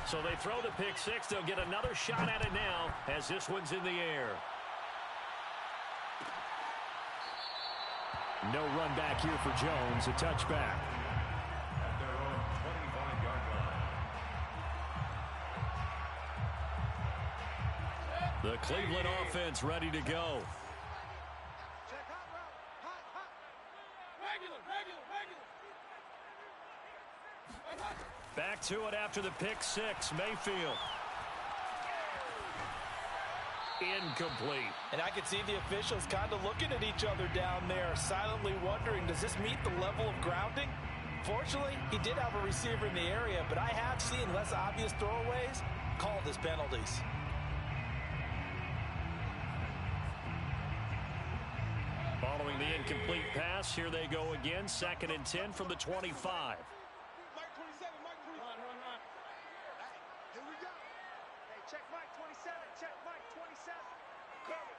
So they throw the pick six. They'll get another shot at it now as this one's in the air. No run back here for Jones. A touchback. At their own 25-yard line. The Cleveland offense ready to go. Back to it after the pick six. Mayfield. Incomplete. And I could see the officials kind of looking at each other down there, silently wondering, does this meet the level of grounding? Fortunately, he did have a receiver in the area, but I have seen less obvious throwaways called as penalties. Following the incomplete pass, here they go again. 2nd and 10 from the 25. Mike 27, Mike 27. Run. Here we go. Hey, check Mike 27. Check Mike 27. Cover.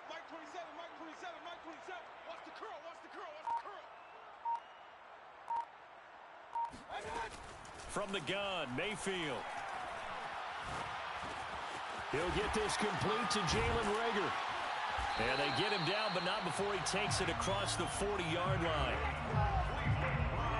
Mike 27, Mike 27, Mike 27. Watch the curl, watch the curl, watch the curl. From the gun, Mayfield. He'll get this complete to Jalen Reagor. And they get him down, but not before he takes it across the 40-yard line.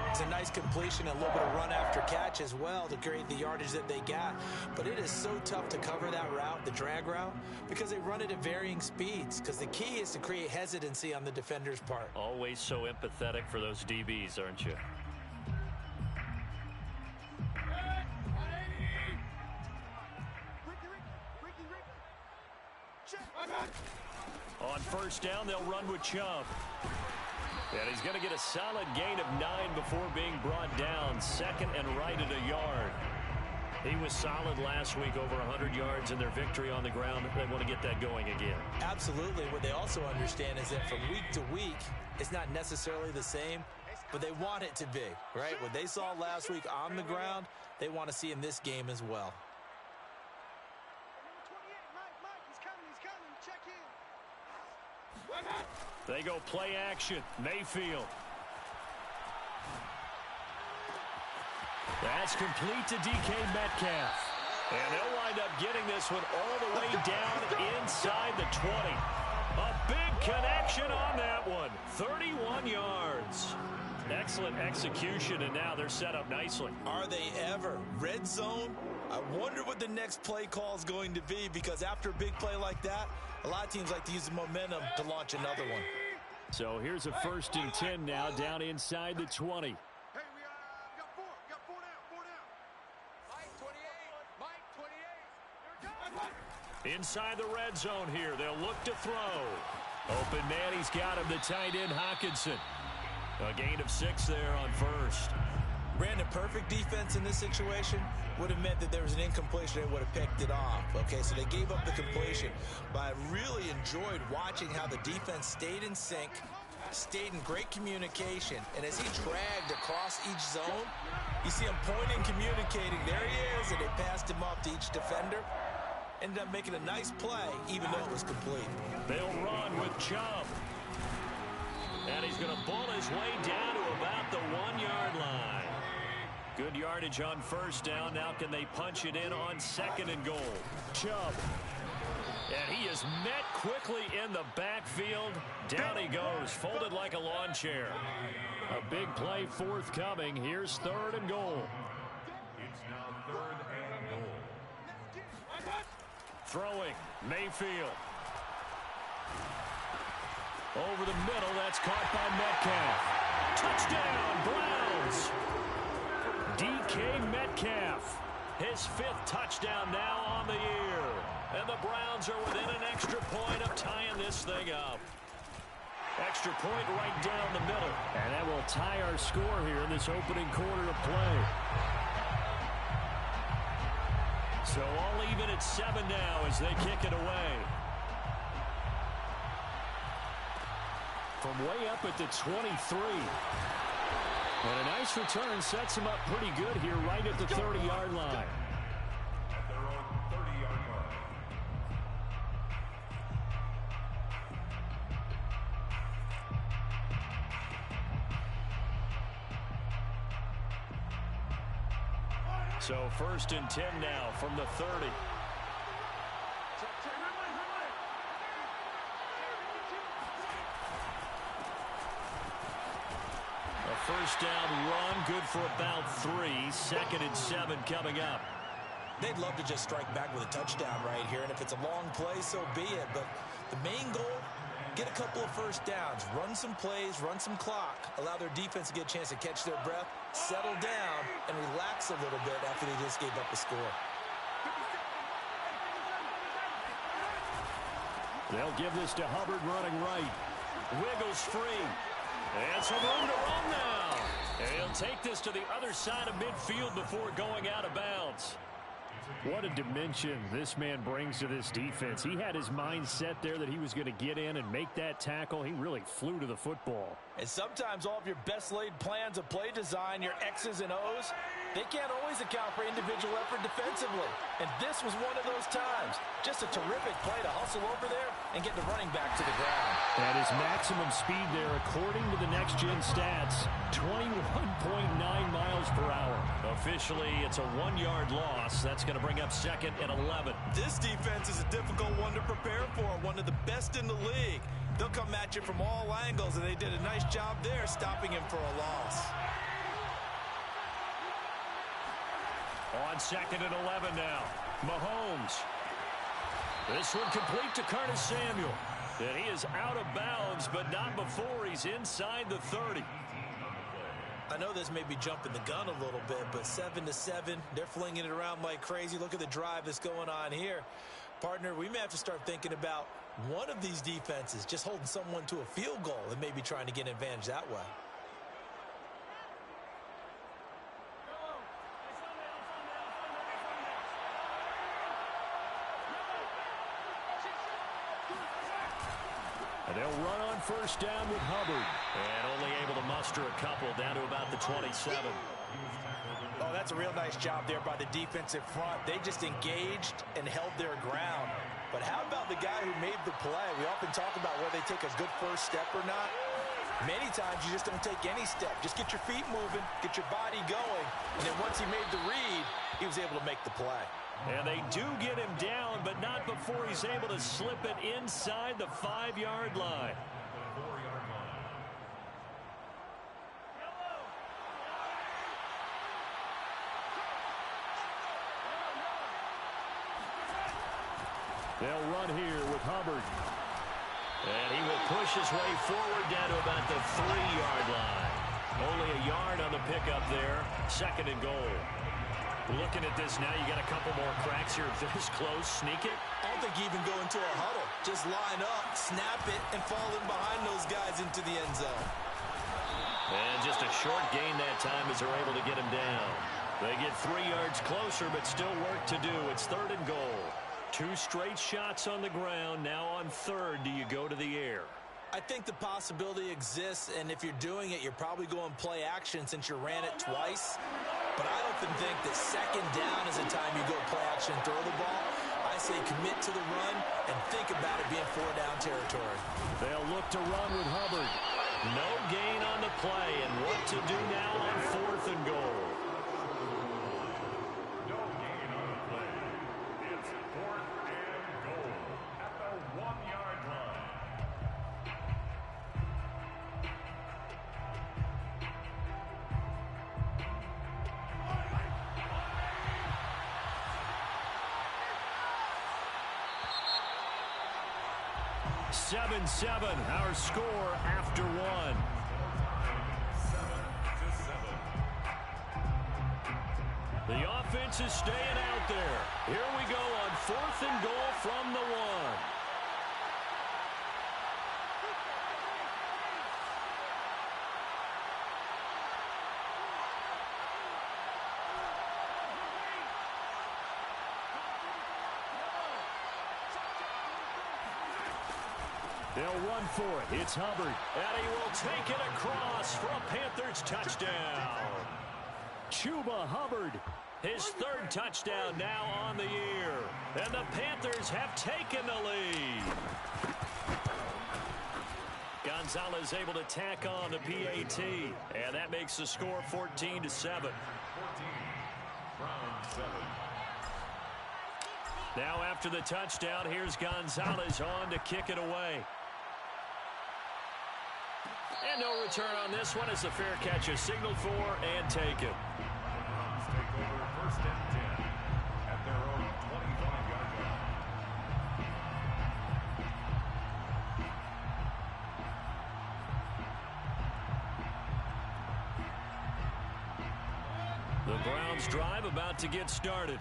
It's a nice completion, a little bit of run after catch as well to create the yardage that they got. But it is so tough to cover that route, the drag route, because they run it at varying speeds. Because the key is to create hesitancy on the defender's part. Always so empathetic for those DBs, aren't you? On first down, they'll run with Chubb. And he's going to get a solid gain of 9 before being brought down. 2nd and right at a yard. He was solid last week, over 100 yards in their victory on the ground. They want to get that going again. Absolutely. What they also understand is that from week to week, it's not necessarily the same, but they want it to be, right? What they saw last week on the ground, they want to see in this game as well. They go play action. Mayfield. That's complete to DK Metcalf. And they'll wind up getting this one all the way down inside the 20. A big connection on that one. 31 yards. Excellent execution, and now they're set up nicely. Are they ever? Red zone? I wonder what the next play call is going to be, because after a big play like that, a lot of teams like to use the momentum to launch another one. So here's a 1st and 10 now, down inside the 20. Hey, we got four. We got four down. Mike 28. Mike 28. Inside the red zone here. They'll look to throw. Open man, he's got him, the tight end, Hockenson. A gain of 6 there on first. Brandon, perfect defense in this situation would have meant that there was an incompletion. They would have picked it off. Okay, so they gave up the completion. But I really enjoyed watching how the defense stayed in sync, stayed in great communication. And as he dragged across each zone, you see him pointing, communicating. There he is, and they passed him off to each defender. Ended up making a nice play, even though it was complete. They'll run with Chubb. And he's going to bull his way down to about the 1-yard line. Good yardage on first down. Now can they punch it in on 2nd and goal? Chubb. And he is met quickly in the backfield. Down he goes, folded like a lawn chair. A big play forthcoming. Here's 3rd and goal. It's now 3rd and goal. Throwing, Mayfield. Over the middle, that's caught by Metcalf. Touchdown, Browns! DK Metcalf, his 5th touchdown now on the year. And the Browns are within an extra point of tying this thing up. Extra point right down the middle. And that will tie our score here in this opening quarter of play. So all even at 7 now as they kick it away. From way up at the 23. And a nice return sets him up pretty good here right at the 30-yard line. At their own 30-yard line. So 1st and 10 now from the 30. A first down run, good for about 3. 2nd and 7 coming up. They'd love to just strike back with a touchdown right here, and if it's a long play, so be it. But the main goal, get a couple of first downs, run some plays, run some clock, allow their defense to get a chance to catch their breath, settle down, and relax a little bit after they just gave up a score. They'll give this to Hubbard running right. Wiggles free. And some room to run now. And he'll take this to the other side of midfield before going out of bounds. What a dimension this man brings to this defense. He had his mind set there that he was going to get in and make that tackle. He really flew to the football. And sometimes all of your best laid plans of play design, your X's and O's, they can't always account for individual effort defensively. And this was one of those times. Just a terrific play to hustle over there and get the running back to the ground. At his maximum speed there, according to the next-gen stats, 21.9 miles per hour. Officially, it's a 1-yard loss. That's going to bring up 2nd and 11. This defense is a difficult one to prepare for, one of the best in the league. They'll come at you from all angles, and they did a nice job there stopping him for a loss. On 2nd and 11 now, Mahomes. This one complete to Curtis Samuel. And he is out of bounds, but not before he's inside the 30. I know this may be jumping the gun a little bit, but 7-7, they're flinging it around like crazy. Look at the drive that's going on here. Partner, we may have to start thinking about one of these defenses just holding someone to a field goal and maybe trying to get an advantage that way. And they'll run on first down with Hubbard. And only able to muster a couple down to about the 27. Oh, that's a real nice job there by the defensive front. They just engaged and held their ground. But how about the guy who made the play? We often talk about whether they take a good first step or not. Many times you just don't take any step. Just get your feet moving, get your body going. And then once he made the read, he was able to make the play. And they do get him down, but not before he's able to slip it inside the 5-yard line. They'll run here with Hubbard. And he will push his way forward down to about the 3-yard line. Only a yard on the pickup there. 2nd and goal. Looking at this now, you got a couple more cracks here. This close, sneak it. I don't think you even go into a huddle. Just line up, snap it, and fall in behind those guys into the end zone. And just a short gain that time as they're able to get him down. They get 3 yards closer, but still work to do. It's 3rd and goal. 2 straight shots on the ground. Now on 3rd, do you go to the air? I think the possibility exists, and if you're doing it, you're probably going play action since you ran it twice. But I often think that 2nd down is the time you go play action and throw the ball. I say commit to the run and think about it being 4-down territory. They'll look to run with Hubbard. No gain on the play, and what to do now on 4th and goal. No gain on the play. It's 4th and goal at the 1-yard line. Seven, our score after 1. 7-7. The offense is staying out there. Here we go on 4th and goal from the 1. They'll run for it. It's Hubbard. And he will take it across for a Panthers touchdown. Chuba Hubbard. His 3rd touchdown now on the year. And the Panthers have taken the lead. Gonzalez able to tack on the PAT. And that makes the score 14-7. Browns 7. Now after the touchdown, here's Gonzalez on to kick it away. And no return on this one as the fair catch is signaled for and taken. Browns take over 1st and 10 at their own 25-yard line. The Browns drive about to get started.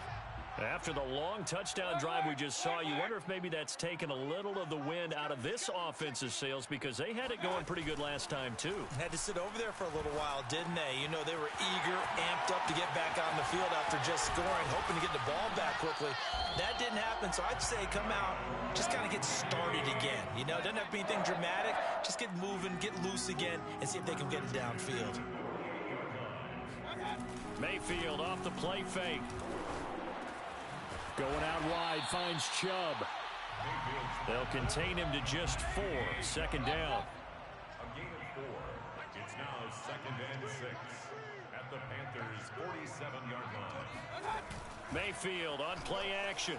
After the long touchdown drive we just saw, you wonder if maybe that's taken a little of the wind out of this offensive sails because they had it going pretty good last time, too. Had to sit over there for a little while, didn't they? You know, they were eager, amped up to get back on the field after just scoring, hoping to get the ball back quickly. That didn't happen, so I'd say come out, just kind of get started again. You know, doesn't have to be anything dramatic. Just get moving, get loose again, and see if they can get it downfield. Mayfield off the play fake. Going out wide, finds Chubb. They'll contain him to just 4. 2nd down. A gain of 4. It's now 2nd and 6 at the Panthers' 47-yard line. Mayfield on play action.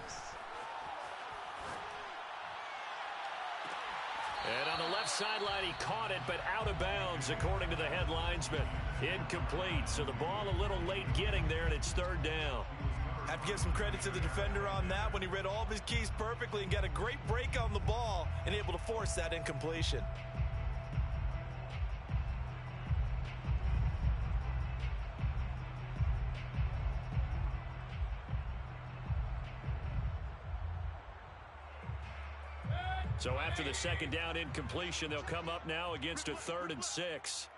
And on the left sideline, he caught it, but out of bounds, according to the head linesman. Incomplete, so the ball a little late getting there, and it's 3rd down. Have to give some credit to the defender on that when he read all of his keys perfectly and got a great break on the ball and able to force that incompletion. So after the 2nd down incompletion, they'll come up now against a 3rd and 6.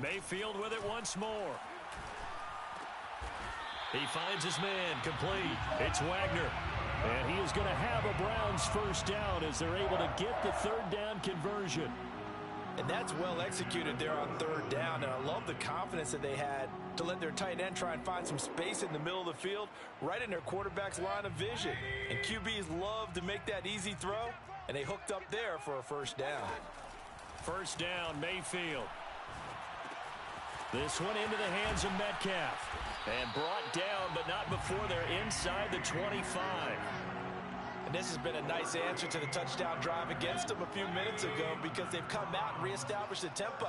Mayfield with it once more. He finds his man, complete. It's Wagner. And he is going to have a Browns 1st down as they're able to get the 3rd down conversion. And that's well executed there on 3rd down. And I love the confidence that they had to let their tight end try and find some space in the middle of the field, right in their quarterback's line of vision. And QBs love to make that easy throw, and they hooked up there for a 1st down. 1st down, Mayfield. This one into the hands of Metcalf. And brought down, but not before they're inside the 25. And this has been a nice answer to the touchdown drive against them a few minutes ago because they've come out and reestablished the tempo.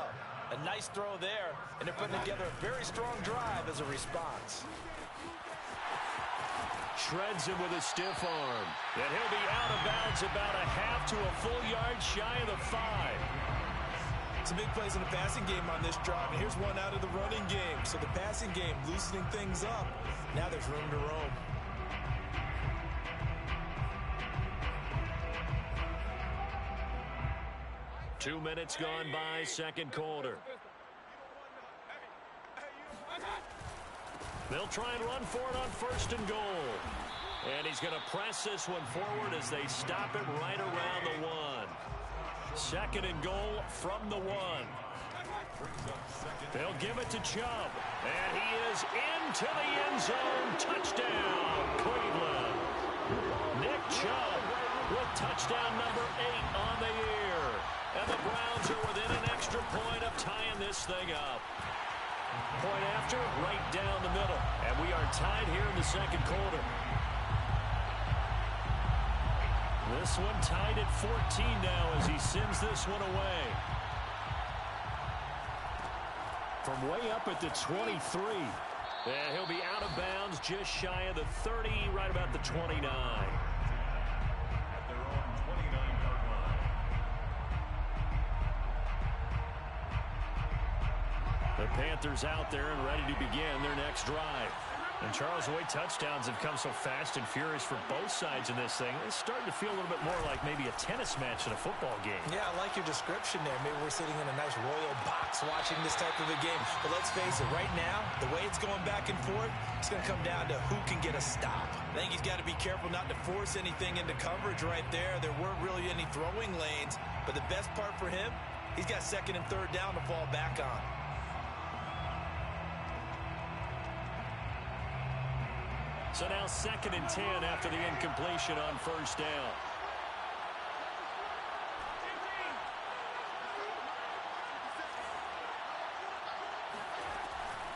A nice throw there, and they're putting together a very strong drive as a response. Shreds him with a stiff arm. And he'll be out of bounds about a half to a full yard shy of the 5. Some big plays in the passing game on this drive, and here's one out of the running game. So the passing game loosening things up. Now there's room to roam. Two minutes gone by, 2nd quarter. They'll try and run for it on 1st and goal. And he's going to press this one forward as they stop him right around the 1. 2nd and goal from the 1. They'll give it to Chubb. And he is into the end zone. Touchdown, Cleveland. Nick Chubb with touchdown number 8 on the year. And the Browns are within an extra point of tying this thing up. Point after, right down the middle. And we are tied here in the 2nd quarter. This one tied at 14 now as he sends this one away. From way up at the 23. And he'll be out of bounds just shy of the 30, right about the 29. At their own 29-yard line. The Panthers out there and ready to begin their next drive. And Charles, the way touchdowns have come so fast and furious for both sides in this thing, it's starting to feel a little bit more like maybe a tennis match than a football game. Yeah, I like your description there. Maybe we're sitting in a nice royal box watching this type of a game. But let's face it, right now, the way it's going back and forth, it's going to come down to who can get a stop. I think he's got to be careful not to force anything into coverage right there. There weren't really any throwing lanes. But the best part for him, he's got 2nd and 3rd down to fall back on. So now 2nd and 10 after the incompletion on 1st down.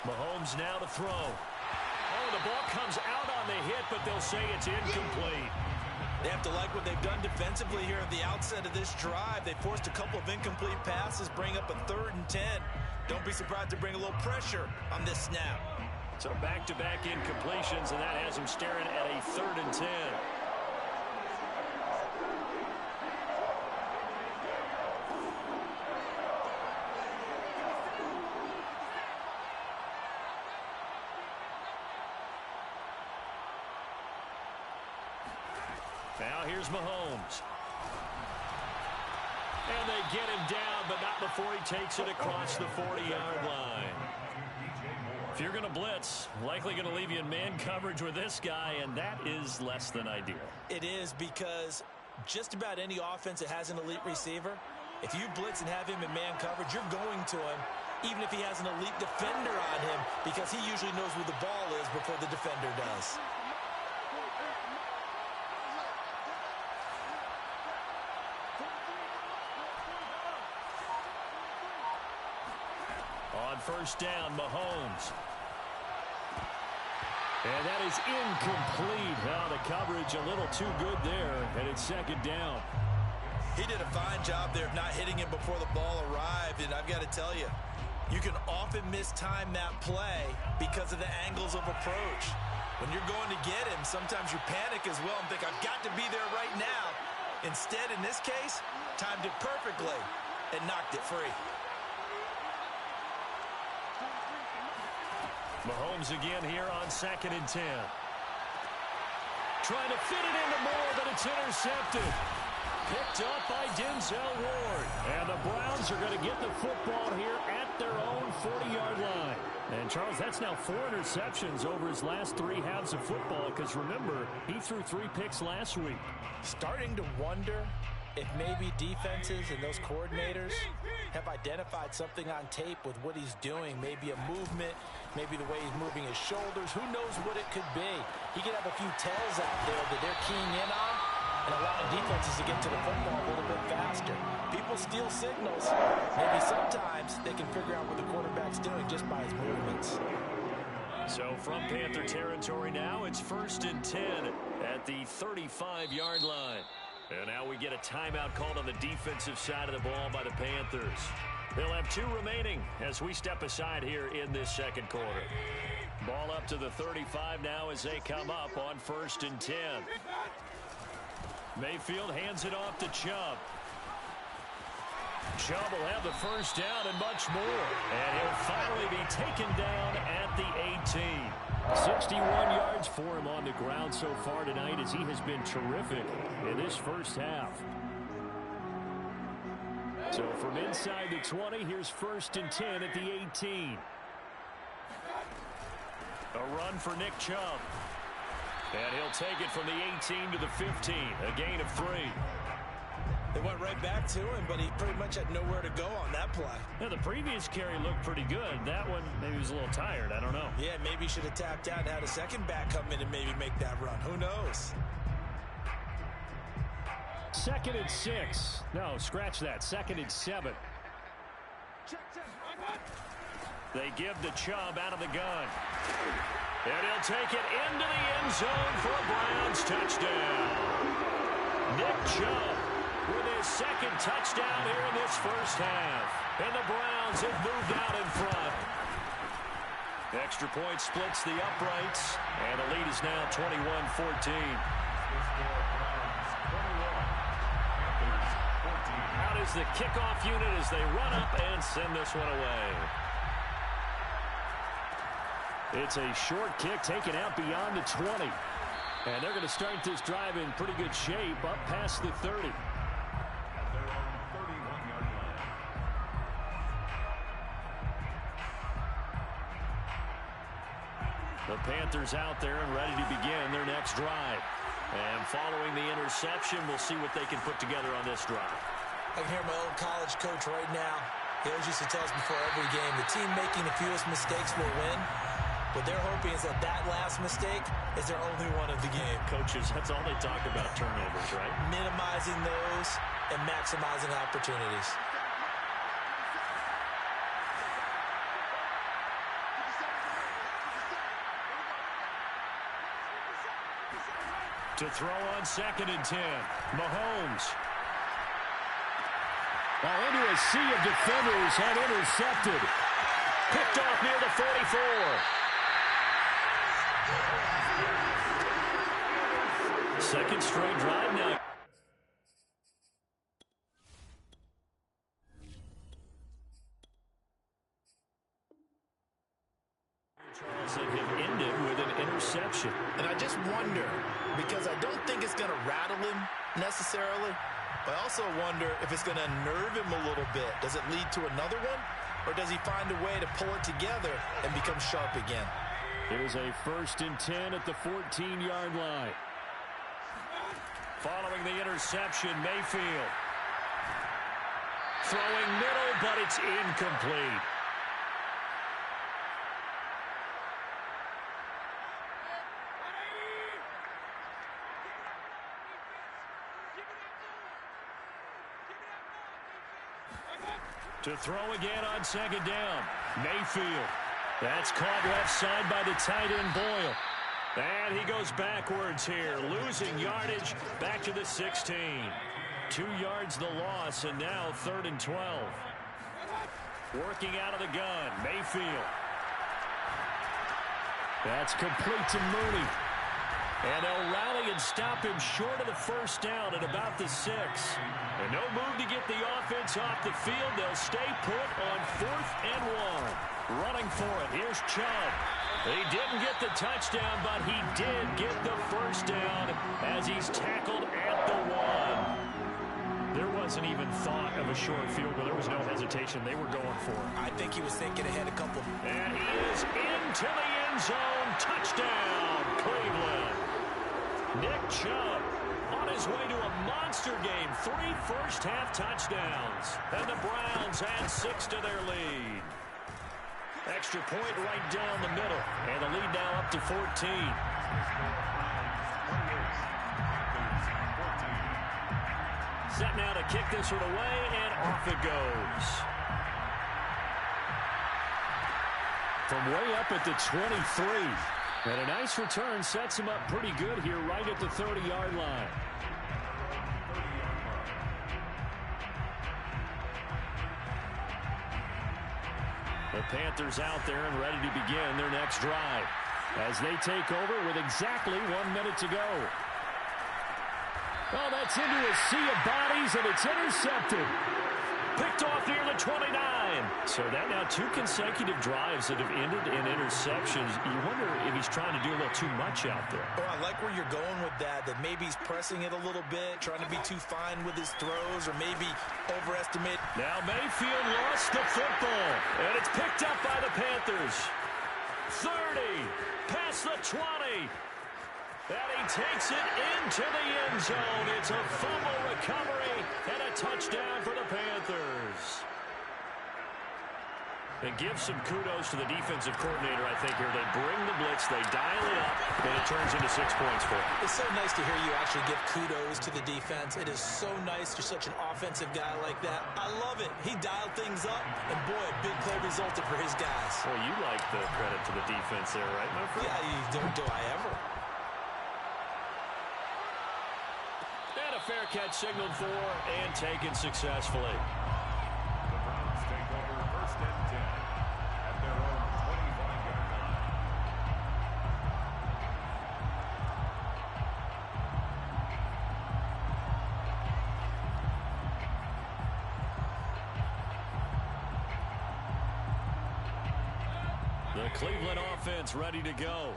Mahomes now to throw. Oh, the ball comes out on the hit, but they'll say it's incomplete. They have to like what they've done defensively here at the outset of this drive. They forced a couple of incomplete passes, bring up a 3rd and 10. Don't be surprised to bring a little pressure on this snap. So back-to-back incompletions, and that has him staring at a 3rd and 10. Now here's Mahomes. And they get him down, but not before he takes it across the 40-yard line. If you're going to blitz, likely going to leave you in man coverage with this guy, and that is less than ideal. It is, because just about any offense that has an elite receiver, if you blitz and have him in man coverage, you're going to him, even if he has an elite defender on him, because he usually knows where the ball is before the defender does. On first down, Mahomes. And that is incomplete. Now the coverage a little too good there, and it's 2nd down. He did a fine job there of not hitting him before the ball arrived, and I've got to tell you, you can often mistime that play because of the angles of approach. When you're going to get him, sometimes you panic as well and think, I've got to be there right now. Instead, in this case, timed it perfectly and knocked it free. Mahomes again here on 2nd and 10. Trying to fit it into Moore, but it's intercepted. Picked up by Denzel Ward. And the Browns are going to get the football here at their own 40-yard line. And, Charles, that's now 4 interceptions over his last 3 halves of football, because, remember, he threw 3 picks last week. Starting to wonder if maybe defenses and those coordinators have identified something on tape with what he's doing. Maybe a movement, maybe the way he's moving his shoulders. Who knows what it could be? He could have a few tells out there that they're keying in on and allowing defenses to get to the football a little bit faster. People steal signals. Maybe sometimes they can figure out what the quarterback's doing just by his movements. So from Panther territory now, it's 1st and 10 at the 35-yard line. And now we get a timeout called on the defensive side of the ball by the Panthers. They'll have 2 remaining as we step aside here in this 2nd quarter. Ball up to the 35 now as they come up on 1st and 10. Mayfield hands it off to Chubb. Chubb will have the first down and much more. And he'll finally be taken down at the 18. 61 yards for him on the ground so far tonight, as he has been terrific in this first half. So from inside the 20, here's 1st and 10 at the 18. A run for Nick Chubb. And he'll take it from the 18 to the 15, a gain of 3. They went right back to him, but he pretty much had nowhere to go on that play. Now, the previous carry looked pretty good. That one, maybe he was a little tired. I don't know. Yeah, maybe he should have tapped out and had a second back come in and maybe make that run. Who knows? 2nd and 6. No, scratch that. 2nd and 7. They give the Chubb out of the gun. And he'll take it into the end zone for a Browns touchdown. Nick Chubb with his 2nd touchdown here in this first half. And the Browns have moved out in front. Extra point splits the uprights. And the lead is now 21-14. Out is the kickoff unit as they run up and send this one away. It's a short kick taken out beyond the 20. And they're going to start this drive in pretty good shape up past the 30. The Panthers out there and ready to begin their next drive. And following the interception, we'll see what they can put together on this drive. I can hear my old college coach right now. He always used to tell us before every game, the team making the fewest mistakes will win. What they're hoping is that that last mistake is their only one of the game. Coaches, that's all they talk about, turnovers, right? Minimizing those and maximizing opportunities. To throw on 2nd and 10. Mahomes. Well, into a sea of defenders and intercepted. Picked off near the 44. Second straight drive now. Charles had him ended with an interception. And I just wonder, because I don't think it's going to rattle him necessarily, but I also wonder if it's going to unnerve him a little bit. Does it lead to another one, or does he find a way to pull it together and become sharp again? It is a 1st and 10 at the 14-yard line. Following the interception, Mayfield. Throwing middle, but it's incomplete. To throw again on 2nd down. Mayfield. That's caught left side by the tight end Boyle. And he goes backwards here, losing yardage back to the 16. 2 yards the loss, and now 3rd and 12. Working out of the gun, Mayfield. That's complete to Mooney. And they'll rally and stop him short of the 1st down at about the 6. And no move to get the offense off the field. They'll stay put on 4th and 1. Running for it. Here's Chubb. He didn't get the touchdown, but he did get the 1st down as he's tackled at the 1. There wasn't even thought of a short field goal. There was no hesitation. They were going for it. I think he was thinking ahead a couple. And he is into the end zone. Touchdown, Cleveland. Nick Chubb on his way to a monster game. 3 first-half touchdowns. And the Browns add 6 to their lead. Extra point right down the middle. And the lead now up to 14. Set now to kick this one away, and off it goes. From way up at the 23. And a nice return sets him up pretty good here right at the 30-yard line. The Panthers out there and ready to begin their next drive as they take over with exactly 1 minute to go. Oh, that's into a sea of bodies, and it's intercepted. Picked off near the 29. So that now 2 consecutive drives that have ended in interceptions. You wonder if he's trying to do a little too much out there. Oh, I like where you're going with that maybe he's pressing it a little bit, trying to be too fine with his throws, or maybe overestimate. Now Mayfield lost the football, and it's picked up by the Panthers. 30, past the 20. And he takes it into the end zone. It's a fumble recovery and a touchdown for the Panthers. And give some kudos to the defensive coordinator, I think, here. They bring the blitz, they dial it up, and it turns into 6 points for them. It's so nice to hear you actually give kudos to the defense. It is so nice. You're such an offensive guy like that. I love it. He dialed things up, and boy, a big play resulted for his guys. Well, you like the credit to the defense there, right, my friend? Yeah, do I ever? And a fair catch signaled for and taken successfully. The Browns take over 1st and 10 at their own 25-yard line. The Cleveland offense ready to go.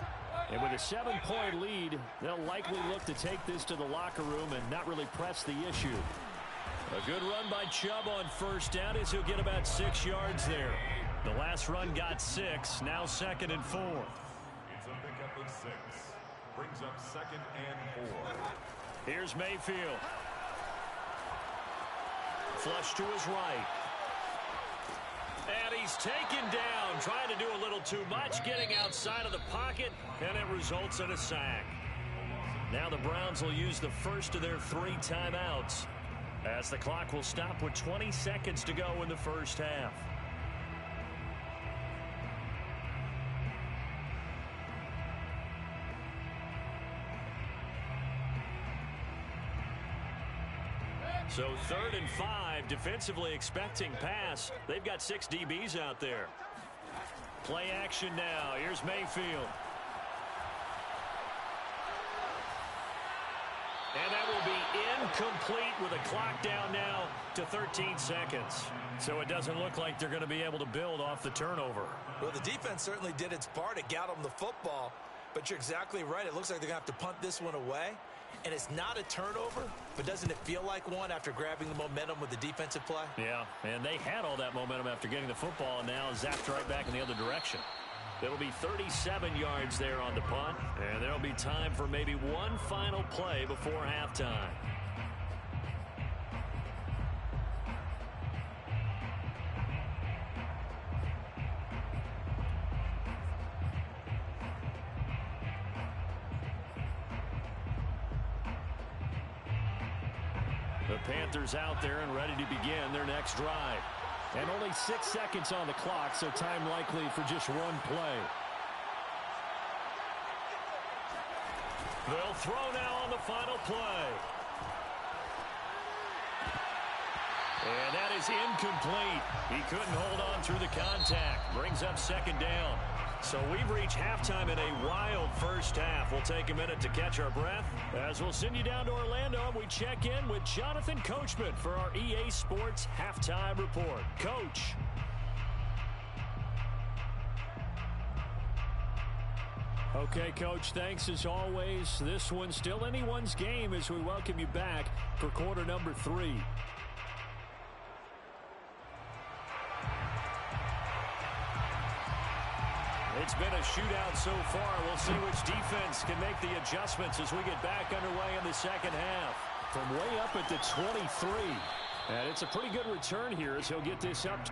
And with a 7-point lead, they'll likely look to take this to the locker room and not really press the issue. A good run by Chubb on 1st down as he'll get about 6 yards there. The last run got 6, now 2nd and 4. It's a pickup of 6. Brings up 2nd and 4. Here's Mayfield. Flush to his right. And he's taken down, trying to do a little too much, getting outside of the pocket, and it results in a sack. Now the Browns will use the first of their 3 timeouts as the clock will stop with 20 seconds to go in the first half. So 3rd and 5, defensively expecting pass. They've got 6 DBs out there. Play action now. Here's Mayfield. And that will be incomplete with a clock down now to 13 seconds. So it doesn't look like they're going to be able to build off the turnover. Well, the defense certainly did its part. It got them the football. But you're exactly right. It looks like they're going to have to punt this one away. And it's not a turnover, but doesn't it feel like one after grabbing the momentum with the defensive play? Yeah, and they had all that momentum after getting the football, and now zapped right back in the other direction. It'll be 37 yards there on the punt, and there'll be time for maybe one final play before halftime. The Panthers out there and ready to begin their next drive. And only 6 seconds on the clock, so time likely for just one play. They'll throw now on the final play. And that is incomplete. He couldn't hold on through the contact. Brings up 2nd down. So we've reached halftime in a wild first half. We'll take a minute to catch our breath as we'll send you down to Orlando and we check in with Jonathan Coachman for our EA Sports Halftime Report. Coach. Okay, Coach, thanks as always. This one's still anyone's game as we welcome you back for quarter number 3. It's been a shootout so far. We'll see which defense can make the adjustments as we get back underway in the second half. From way up at the 23. And it's a pretty good return here as he'll get this up.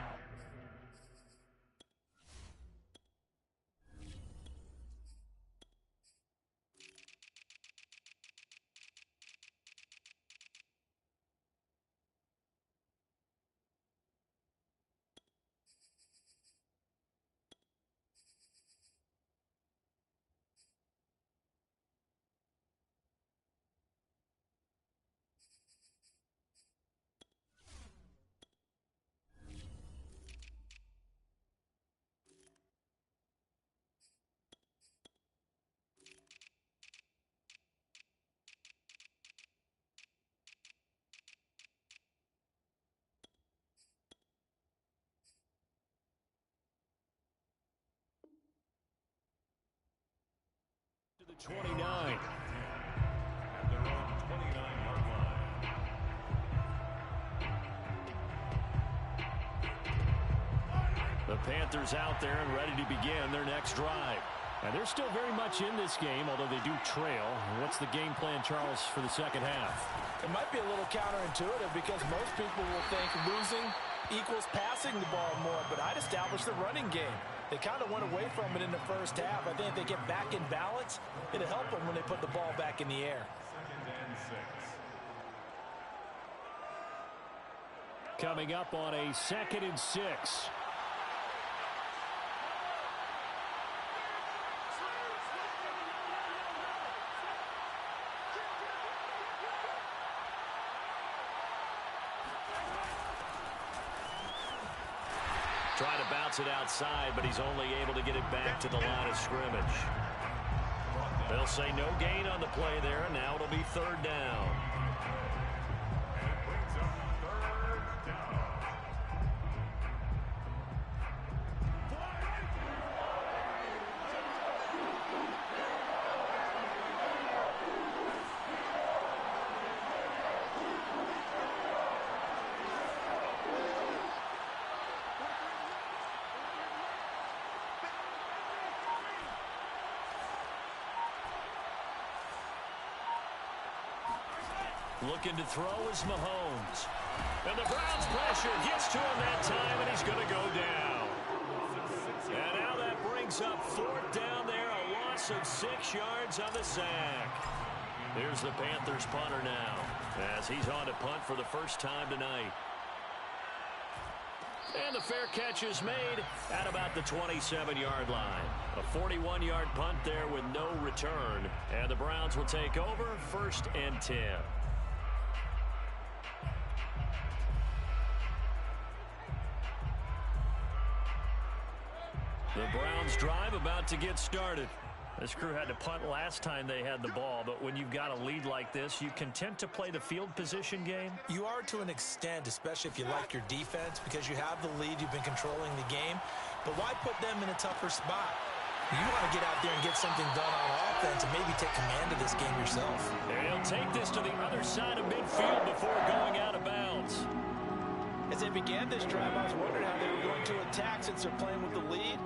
To the 29. At their own 29-yard line. The Panthers out there and ready to begin their next drive. And they're still very much in this game, although they do trail. What's the game plan, Charles, for the second half? It might be a little counterintuitive because most people will think losing equals passing the ball more, but I'd establish the running game. They kind of went away from it in the first half. I think if they get back in balance, it'll help them when they put the ball back in the air. 2nd and 6. Coming up on a 2nd and 6. Try to bounce it outside, but he's only able to get it back to the line of scrimmage. They'll say no gain on the play there, and now it'll be 3rd down. And it brings up 3rd down. Looking to throw is Mahomes. And the Browns pressure gets to him that time, and he's going to go down. And now that brings up 4th down there, a loss of 6 yards on the sack. Here's the Panthers punter now, as he's on to punt for the first time tonight. And the fair catch is made at about the 27-yard line. A 41-yard punt there with no return. And the Browns will take over 1st and 10. The Browns drive about to get started. This crew had to punt last time they had the ball, but when you've got a lead like this, you content to play the field position game? You are to an extent, especially if you like your defense, because you have the lead, you've been controlling the game. But why put them in a tougher spot? You want to get out there and get something done on offense and maybe take command of this game yourself. And he'll take this to the other side of midfield before going out of bounds. As they began this drive, I was wondering how they were going to attack since they're playing with the lead.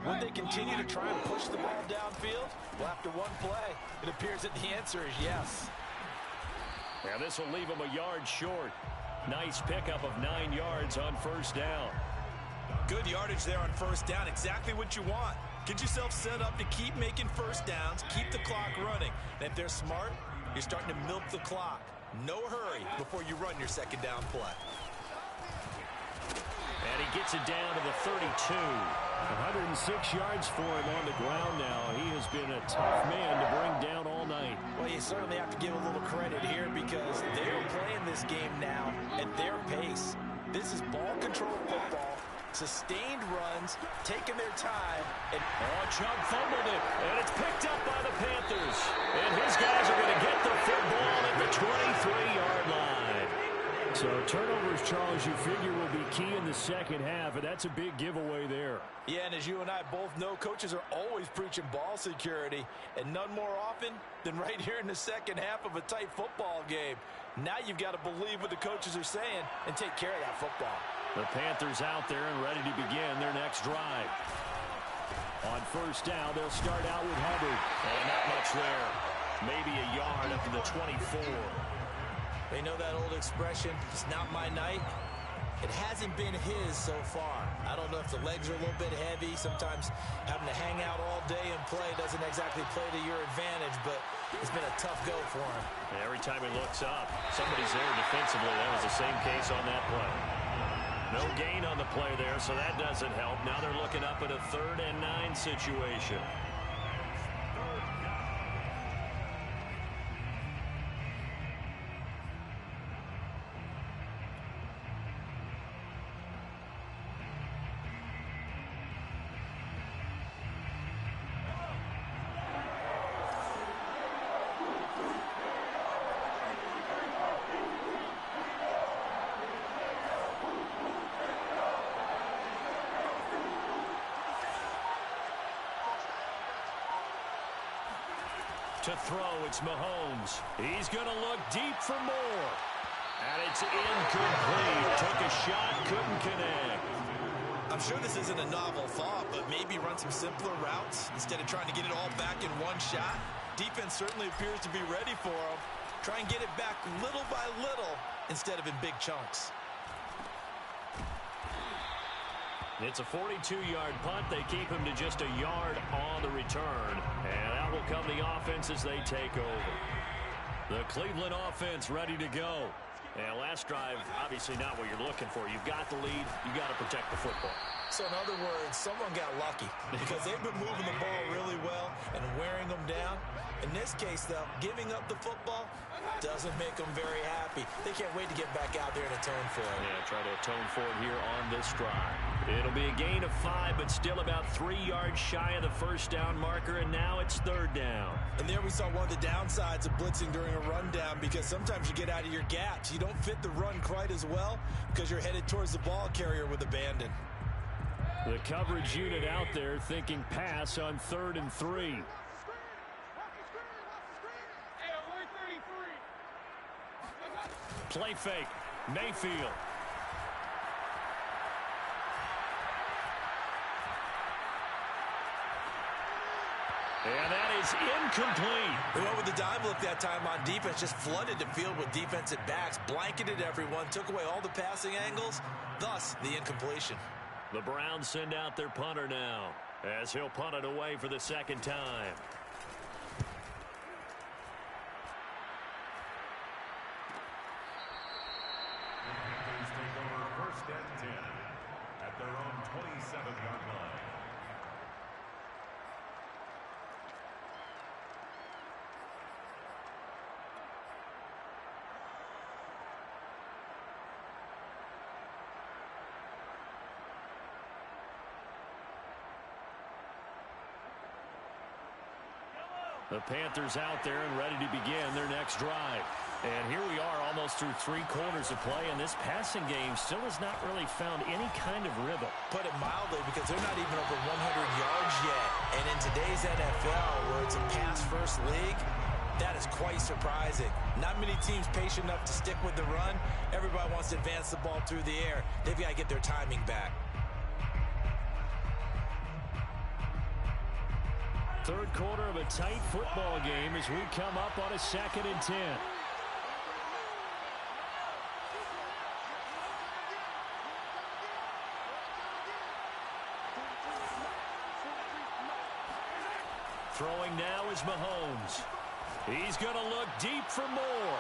Would they continue to try and push the ball downfield? Well, after one play, it appears that the answer is yes. Now this will leave them a yard short. Nice pickup of 9 yards on first down. Good yardage there on first down. Exactly what you want. Get yourself set up to keep making first downs, keep the clock running. And if they're smart, you're starting to milk the clock. No hurry before you run your second down play. And he gets it down to the 32. 106 yards for him on the ground now. He has been a tough man to bring down all night. Well, you certainly have to give a little credit here because they're playing this game now at their pace. This is ball control football, sustained runs, taking their time. And Chubb fumbled it, and it's picked up by the Panthers. And his guys are going to get the football at the 23-yard line. So turnovers, Charles, you figure will be key in the second half, and that's a big giveaway there. Yeah, and as you and I both know, coaches are always preaching ball security, and none more often than right here in the second half of a tight football game. Now you've got to believe what the coaches are saying and take care of that football. The Panthers out there and ready to begin their next drive. On first down, they'll start out with Hubbard. And not much there. Maybe a yard up to the 24. They know that old expression, it's not my night. It hasn't been his so far. I don't know if the legs are a little bit heavy. Sometimes having to hang out all day and play doesn't exactly play to your advantage, but it's been a tough go for him. And every time he looks up, somebody's there defensively. That was the same case on that play. No gain on the play there, so that doesn't help. Now they're looking up at a 3rd and 9 situation. To throw, it's Mahomes. He's going to look deep for more. And it's incomplete. Took a shot, couldn't connect. I'm sure this isn't a novel thought, but maybe run some simpler routes instead of trying to get it all back in one shot. Defense certainly appears to be ready for him. Try and get it back little by little instead of in big chunks. It's a 42-yard punt. They keep him to just a yard on the return. And out will come the offense as they take over. The Cleveland offense ready to go. And last drive, obviously not what you're looking for. You've got the lead. You've got to protect the football. So in other words, someone got lucky because they've been moving the ball really well and wearing them down. In this case, though, giving up the football doesn't make them very happy. They can't wait to get back out there and atone for it. Yeah, try to atone for it here on this drive. It'll be a gain of 5, but still about 3 yards shy of the first down marker, and now it's 3rd down. And there we saw one of the downsides of blitzing during a rundown because sometimes you get out of your gaps. You don't fit the run quite as well because you're headed towards the ball carrier with abandon. The coverage unit out there thinking pass on 3rd and 3. Play fake. Mayfield. And that is incomplete. They went with the dime look that time on defense, just flooded the field with defensive backs, blanketed everyone, took away all the passing angles, thus the incompletion. The Browns send out their punter now as he'll punt it away for the second time. Panthers take over 1st and 10 at their own 27-yard line. The Panthers out there and ready to begin their next drive. And here we are almost through 3 quarters of play, and this passing game still has not really found any kind of rhythm. Put it mildly, because they're not even over 100 yards yet. And in today's NFL, where it's a pass-first league, that is quite surprising. Not many teams patient enough to stick with the run. Everybody wants to advance the ball through the air. They've got to get their timing back. Third quarter of a tight football game as we come up on a 2nd and 10. Throwing now is Mahomes. He's going to look deep for more.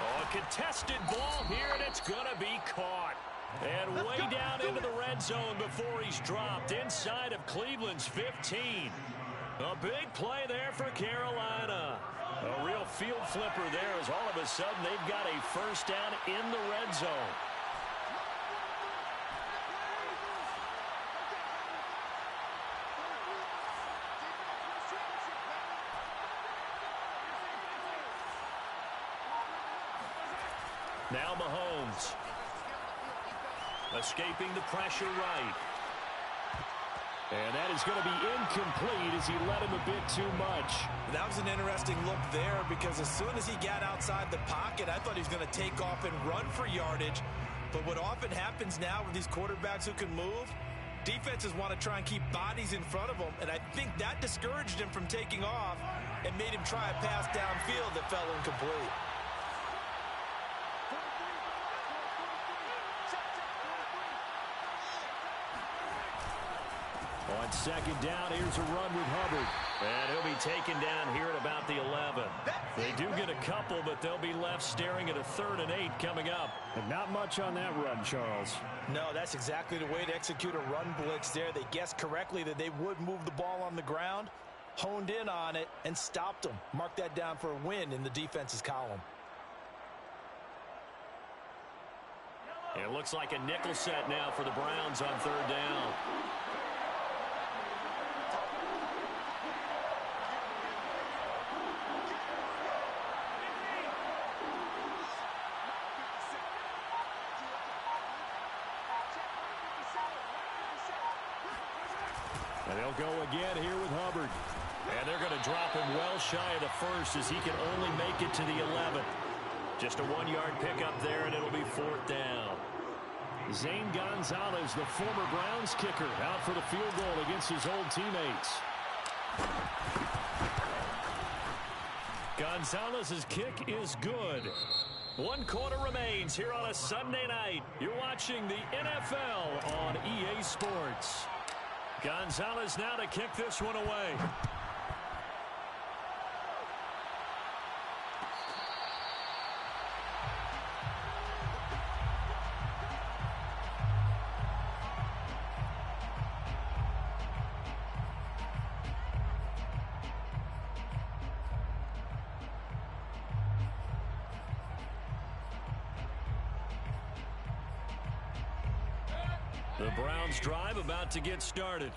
Oh, a contested ball here, and it's going to be caught. And way down into the red zone before he's dropped inside of Cleveland's 15. A big play there for Carolina. A real field flipper there as all of a sudden they've got a first down in the red zone. Now Mahomes. Escaping the pressure right. And that is going to be incomplete as he led him a bit too much. That was an interesting look there, because as soon as he got outside the pocket, I thought he was going to take off and run for yardage. But what often happens now with these quarterbacks who can move, defenses want to try and keep bodies in front of them, and I think that discouraged him from taking off and made him try a pass downfield that fell incomplete. On 2nd down, here's a run with Hubbard. And he'll be taken down here at about the 11. They do get a couple, but they'll be left staring at a 3rd and 8 coming up. And not much on that run, Charles. No, that's exactly the way to execute a run blitz there. They guessed correctly that they would move the ball on the ground, honed in on it, and stopped them. Mark that down for a win in the defense's column. It looks like a nickel set now for the Browns on 3rd down. And they'll go again here with Hubbard. And they're going to drop him well shy of the 1st as he can only make it to the 11. Just a 1-yard pickup there, and it'll be 4th down. Zane Gonzalez, the former Browns kicker, out for the field goal against his old teammates. Gonzalez's kick is good. 1 quarter remains here on a Sunday night. You're watching the NFL on EA Sports. Gonzalez now to kick this one away. The Browns drive about to get started.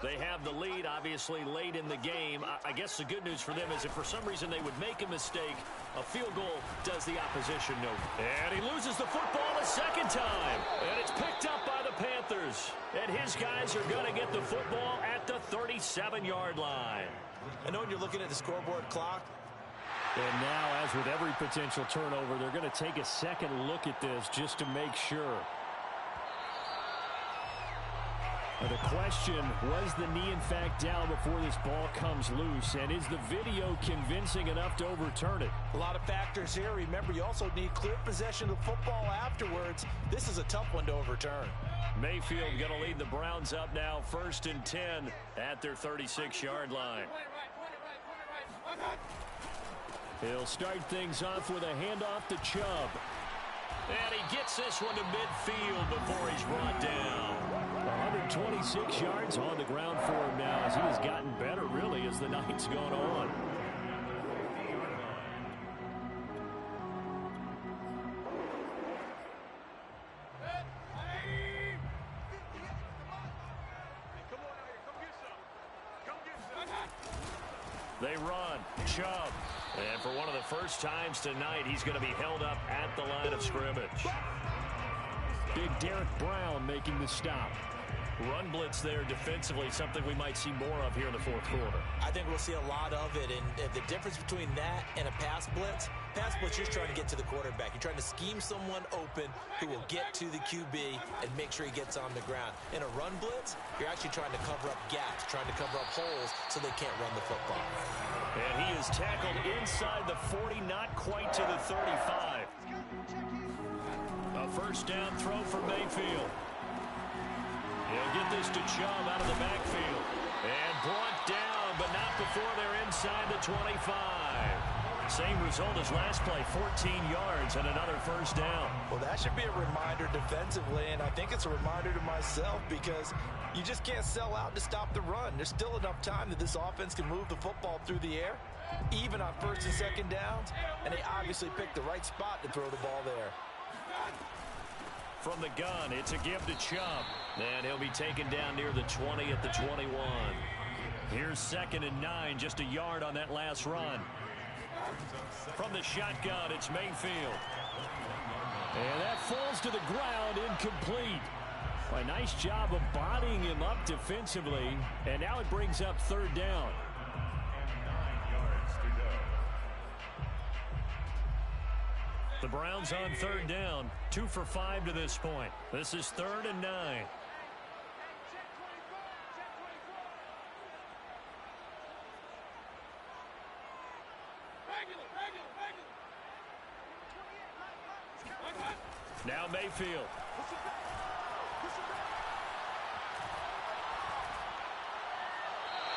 They have the lead, obviously, late in the game. I guess the good news for them is if for some reason they would make a mistake, a field goal does the opposition no. And he loses the football a 2nd time. And it's picked up by the Panthers. And his guys are going to get the football at the 37-yard line. I know when you're looking at the scoreboard clock. And now, as with every potential turnover, they're going to take a second look at this just to make sure. The question, was the knee in fact down before this ball comes loose? And is the video convincing enough to overturn it? A lot of factors here. Remember, you also need clear possession of the football afterwards. This is a tough one to overturn. Mayfield going to lead the Browns up now 1st and 10 at their 36-yard line. He'll start things off with a handoff to Chubb. And he gets this one to midfield before he's brought down. 126 yards on the ground for him now as he has gotten better, really, as the night's gone on. They run. Chubb. And for one of the first times tonight, he's going to be held up at the line of scrimmage. Big Derek Brown making the stop. Run blitz there defensively, something we might see more of here in the fourth quarter. I think we'll see a lot of it, and the difference between that and a pass blitz, you're just trying to get to the quarterback. You're trying to scheme someone open who will get to the QB and make sure he gets on the ground. In a run blitz, you're actually trying to cover up gaps, trying to cover up holes so they can't run the football. And he is tackled inside the 40, not quite to the 35. A first down throw for Mayfield. He'll get this to Chubb out of the backfield. And brought down, but not before they're inside the 25. Same result as last play, 14 yards and another first down. Well, that should be a reminder defensively, and I think it's a reminder to myself because you just can't sell out to stop the run. There's still enough time that this offense can move the football through the air, even on first and second downs, and they obviously picked the right spot to throw the ball there. From the gun, it's a give to Chubb. And he'll be taken down near the 20 at the 21. Here's 2nd and 9, just a yard on that last run. From the shotgun, it's Mayfield. And that falls to the ground, incomplete. A nice job of bodying him up defensively. And now it brings up 3rd down. The Browns on 3rd down, 2 for 5 to this point. This is 3rd and 9. Now Mayfield.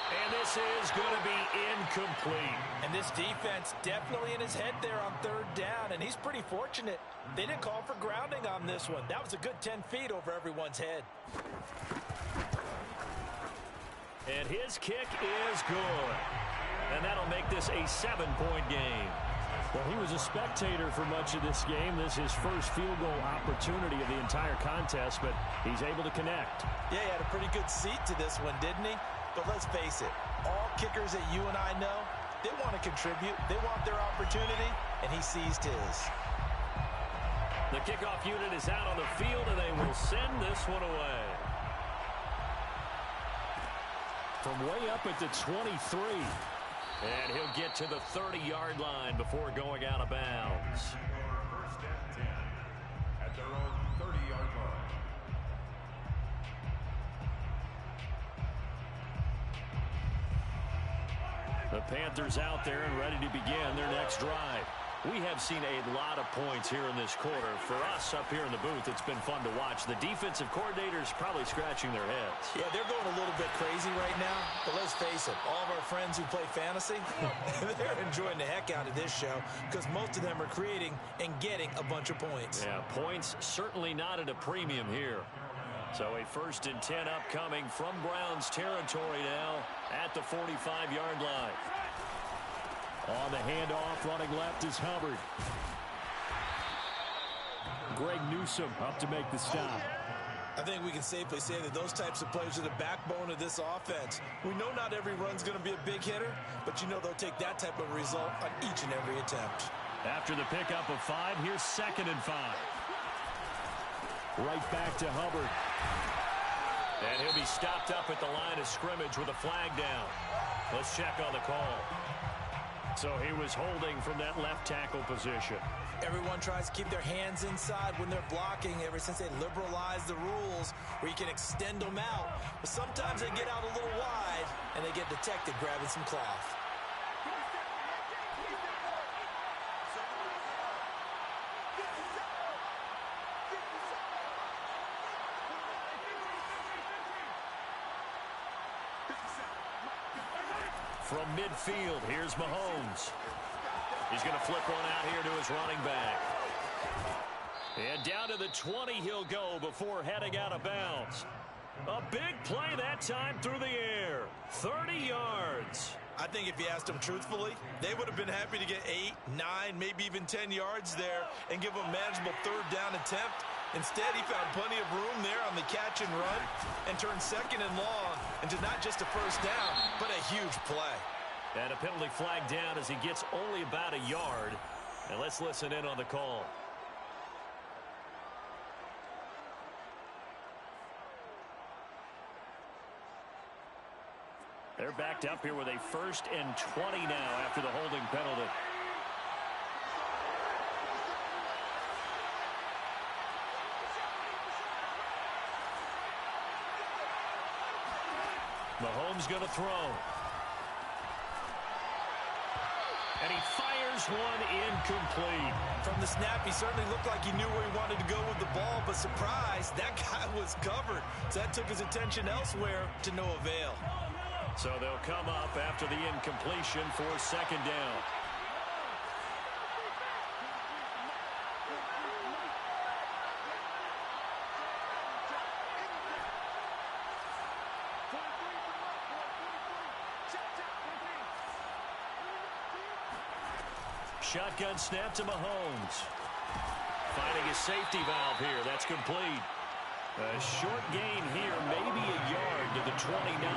And this is going to be incomplete. And this defense definitely in his head there on 3rd down, and he's pretty fortunate. They didn't call for grounding on this one. That was a good 10 feet over everyone's head. And his kick is good. And that'll make this a 7-point game. Well, he was a spectator for much of this game. This is his first field goal opportunity of the entire contest, but he's able to connect. Yeah, he had a pretty good seat to this one, didn't he? But let's face it, all kickers that you and I know, they want to contribute. They want their opportunity, and he seized his. The kickoff unit is out on the field, and they will send this one away. From way up at the 23. And he'll get to the 30-yard line before going out of bounds. 1st and 10 at their own 30-yard line. The Panthers out there and ready to begin their next drive. We have seen a lot of points here in this quarter. For us up here in the booth, it's been fun to watch. The defensive coordinators probably scratching their heads. Yeah, they're going a little bit crazy right now. But let's face it, all of our friends who play fantasy, they're enjoying the heck out of this show because most of them are creating and getting a bunch of points. Yeah, points certainly not at a premium here. So a 1st and 10 upcoming from Browns territory now at the 45-yard line. On the handoff, running left is Hubbard. Greg Newsome up to make the stop. I think we can safely say that those types of players are the backbone of this offense. We know not every run's going to be a big hitter, but you know they'll take that type of result on each and every attempt. After the pickup of 5, here's 2nd and 5. Right back to Hubbard. And he'll be stopped up at the line of scrimmage with a flag down. Let's check on the call. So he was holding from that left tackle position. Everyone tries to keep their hands inside when they're blocking ever since they liberalized the rules where you can extend them out. But sometimes they get out a little wide and they get detected grabbing some cloth. From midfield, here's Mahomes. He's going to flip one out here to his running back. And down to the 20 he'll go before heading out of bounds. A big play that time through the air. 30 yards. I think if you asked them truthfully, they would have been happy to get 8, 9, maybe even 10 yards there and give them a manageable 3rd down attempt. Instead, he found plenty of room there on the catch and run and turned 2nd and long into not just a 1st down, but a huge play. And a penalty flag down as he gets only about a yard. And let's listen in on the call. They're backed up here with a 1st and 20 now after the holding penalty. Mahomes going to throw. And he fires one incomplete. From the snap, he certainly looked like he knew where he wanted to go with the ball, but surprise, that guy was covered. So that took his attention elsewhere to no avail. So they'll come up after the incompletion for 2nd down. Shotgun snap to Mahomes. Finding a safety valve here. That's complete. A short gain here, maybe a yard to the 29.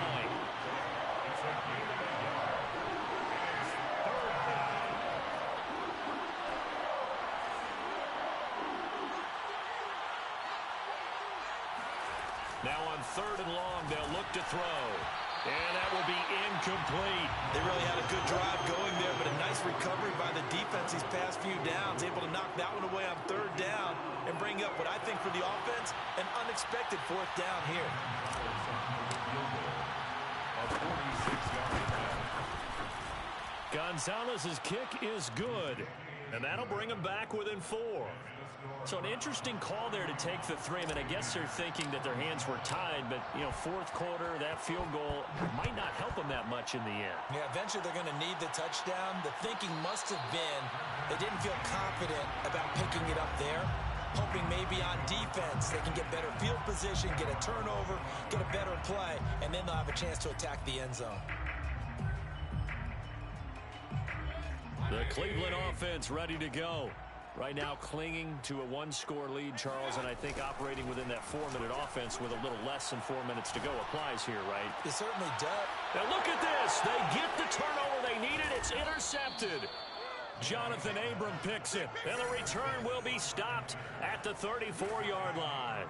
Now on 3rd and long, they'll look to throw. And that will be incomplete. They really had a good drive going there, but a nice recovery by the defense these past few downs. Able to knock that one away on 3rd down and bring up what I think for the offense, an unexpected 4th down here. Gonzalez's kick is good. And that'll bring him back within 4. So an interesting call there to take the 3. I mean, I guess they're thinking that their hands were tied, but, you know, 4th quarter, that field goal might not help them that much in the end. Yeah, eventually they're going to need the touchdown. The thinking must have been they didn't feel confident about picking it up there, hoping maybe on defense they can get better field position, get a turnover, get a better play, and then they'll have a chance to attack the end zone. The Cleveland offense ready to go. Right now clinging to a 1-score lead, Charles, and I think operating within that 4-minute offense with a little less than 4 minutes to go applies here, right? It certainly does. Now look at this. They get the turnover they needed. It's intercepted. Jonathan Abram picks it, and the return will be stopped at the 34-yard line.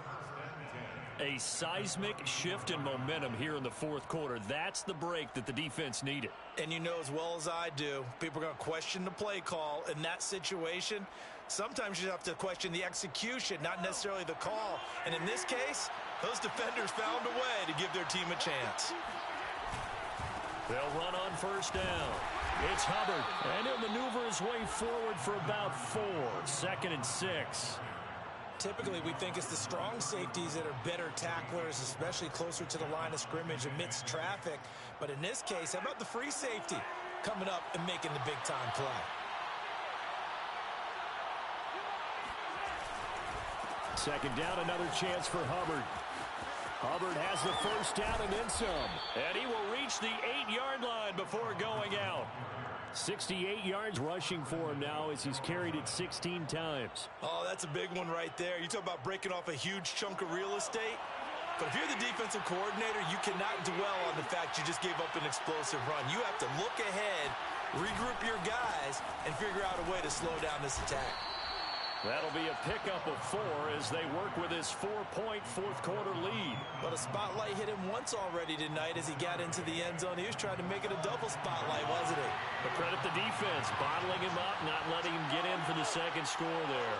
A seismic shift in momentum here in the 4th quarter. That's the break that the defense needed. And you know as well as I do, people are going to question the play call in that situation. Sometimes you have to question the execution, not necessarily the call. And in this case, those defenders found a way to give their team a chance. They'll run on 1st down. It's Hubbard, and he'll maneuver his way forward for about 4. 2nd and 6. Typically, we think it's the strong safeties that are better tacklers, especially closer to the line of scrimmage amidst traffic. But in this case, how about the free safety coming up and making the big-time play? Second down, another chance for Hubbard. Hubbard has the 1st down and then some. And he will reach the 8-yard line before going out. 68 yards rushing for him now as he's carried it 16 times. Oh, that's a big one right there. You talk about breaking off a huge chunk of real estate. But if you're the defensive coordinator, you cannot dwell on the fact you just gave up an explosive run. You have to look ahead, regroup your guys, and figure out a way to slow down this attack. That'll be a pickup of 4 as they work with his 4-point 4th quarter lead. But a spotlight hit him once already tonight as he got into the end zone. He was trying to make it a double spotlight, wasn't he? But credit the defense, bottling him up, not letting him get in for the 2nd score there.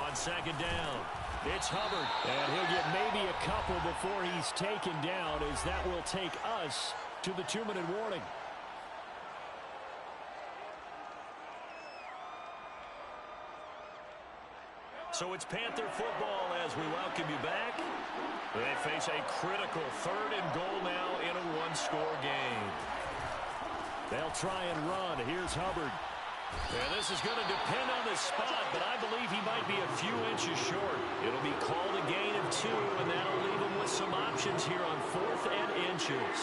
On 2nd down, it's Hubbard. And he'll get maybe a couple before he's taken down, as that will take us to the 2-minute warning. So it's Panther football as we welcome you back. They face a critical 3rd and goal now in a 1-score game. They'll try and run. Here's Hubbard. And this is going to depend on the spot, but I believe he might be a few inches short. It'll be called a gain of 2, and that'll leave him with some options here on 4th and inches.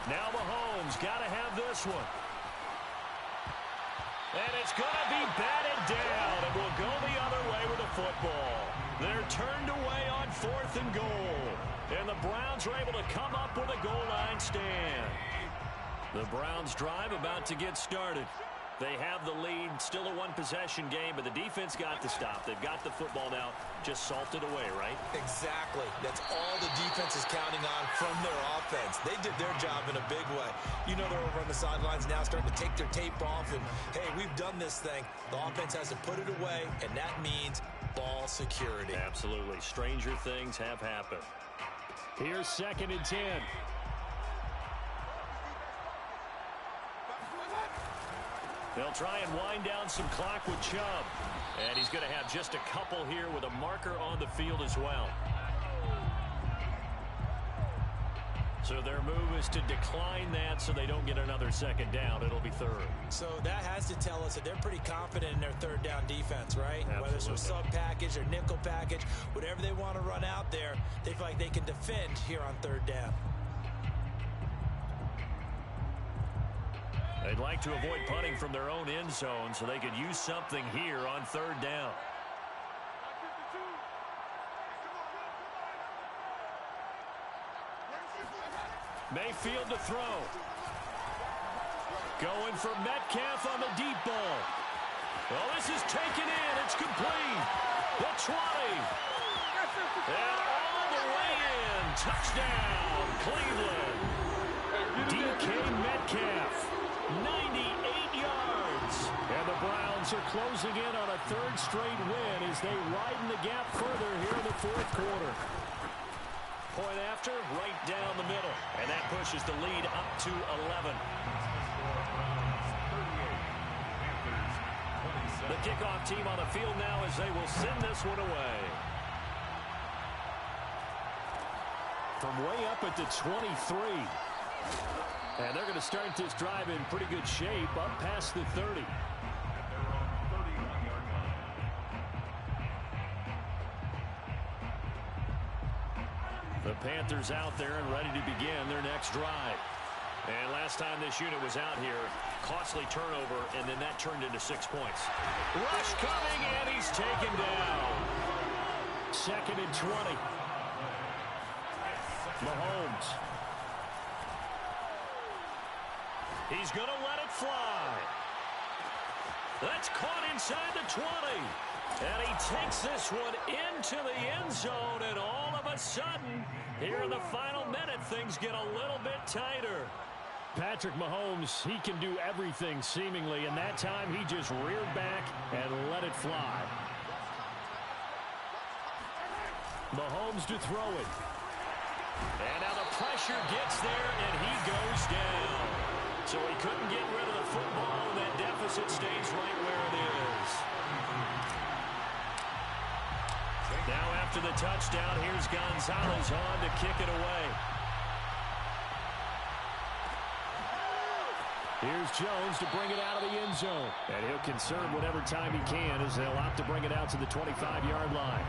Now Mahomes got to have this one. And it's going to be batted down, and will go the other way with the football. They're turned away on 4th and goal. And the Browns are able to come up with a goal line stand. The Browns drive about to get started. They have the lead, still a one-possession game, but the defense got to stop. They've got the football now, just salted away, right? Exactly. That's all the defense is counting on from their offense. They did their job in a big way. You know, they're over on the sidelines now starting to take their tape off, and, hey, we've done this thing. The offense has to put it away, and that means ball security. Absolutely. Stranger things have happened. Here's 2nd and 10. They'll try and wind down some clock with Chubb. And he's going to have just a couple here with a marker on the field as well. So their move is to decline that so they don't get another 2nd down. It'll be 3rd. So that has to tell us that they're pretty confident in their 3rd down defense, right? Absolutely. Whether it's a sub package or nickel package, whatever they want to run out there, they feel like they can defend here on 3rd down. They'd like to avoid punting from their own end zone so they could use something here on 3rd down. Mayfield to throw. Going for Metcalf on the deep ball. Well, this is taken in. It's complete. The 20. And all the way in. Touchdown, Cleveland. DK Metcalf. 98 yards. And the Browns are closing in on a 3rd straight win as they widen the gap further here in the 4th quarter. Point after, right down the middle. And that pushes the lead up to 11. The kickoff team on the field now as they will send this one away. From way up at the 23. And they're going to start this drive in pretty good shape, up past the 30. The Panthers out there and ready to begin their next drive. And last time this unit was out here, costly turnover, and then that turned into 6 points. Rush coming, and he's taken down. 2nd and 20. Mahomes. He's going to let it fly. That's caught inside the 20. And he takes this one into the end zone, and all of a sudden, here in the final minute, things get a little bit tighter. Patrick Mahomes, he can do everything seemingly, and that time he just reared back and let it fly. Mahomes to throw it. And now the pressure gets there, and he goes down. So he couldn't get rid of the football, and that deficit stays right where it is. Now after the touchdown, here's Gonzalez on to kick it away. Here's Jones to bring it out of the end zone. And he'll conserve whatever time he can as they'll opt to bring it out to the 25-yard line.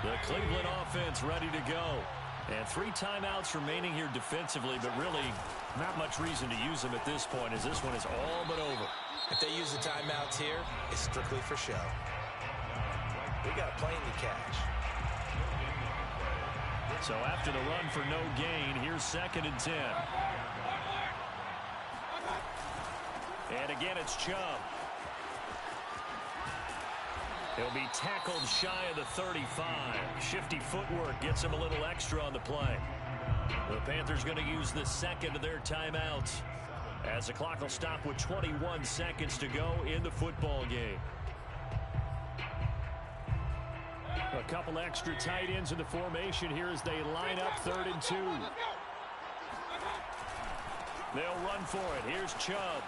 The Cleveland offense ready to go. And 3 timeouts remaining here defensively, but really not much reason to use them at this point as this one is all but over. If they use the timeouts here, it's strictly for show. We got a plane to catch. So after the run for no gain, here's 2nd and 10. And again, it's Chubb. He'll be tackled shy of the 35. Shifty footwork gets him a little extra on the play. The Panthers going to use the 2nd of their timeouts as the clock will stop with 21 seconds to go in the football game. A couple extra tight ends in the formation here as they line up 3rd and 2. They'll run for it. Here's Chubb.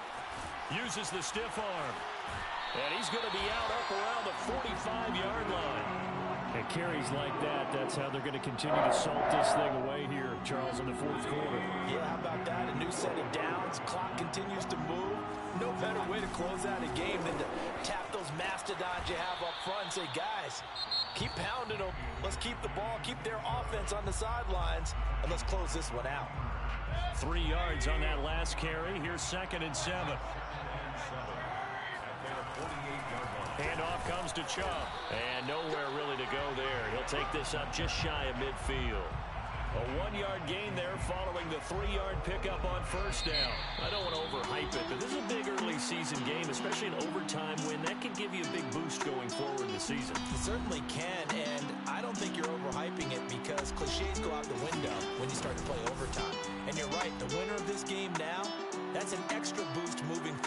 Uses the stiff arm. And he's going to be out up around the 45-yard line. And carries like that, that's how they're going to continue to salt this thing away here, Charles, in the 4th quarter. Yeah, how about that? A new set of downs. Clock continues to move. No better way to close out a game than to tap those mastodons you have up front and say, guys, keep pounding them. Let's keep the ball, keep their offense on the sidelines, and let's close this one out. 3 yards on that last carry. Here's 2nd and 7. Handoff comes to Chubb. And nowhere really to go there. He'll take this up just shy of midfield. A 1-yard gain there following the 3-yard pickup on first down. I don't want to overhype it, but this is a big early season game, especially an overtime win. That can give you a big boost going forward in the season. It certainly can, and I don't think you're overhyping it because cliches go out the window when you start to play overtime. And you're right, the winner of this game now, that's an extra boost moving forward.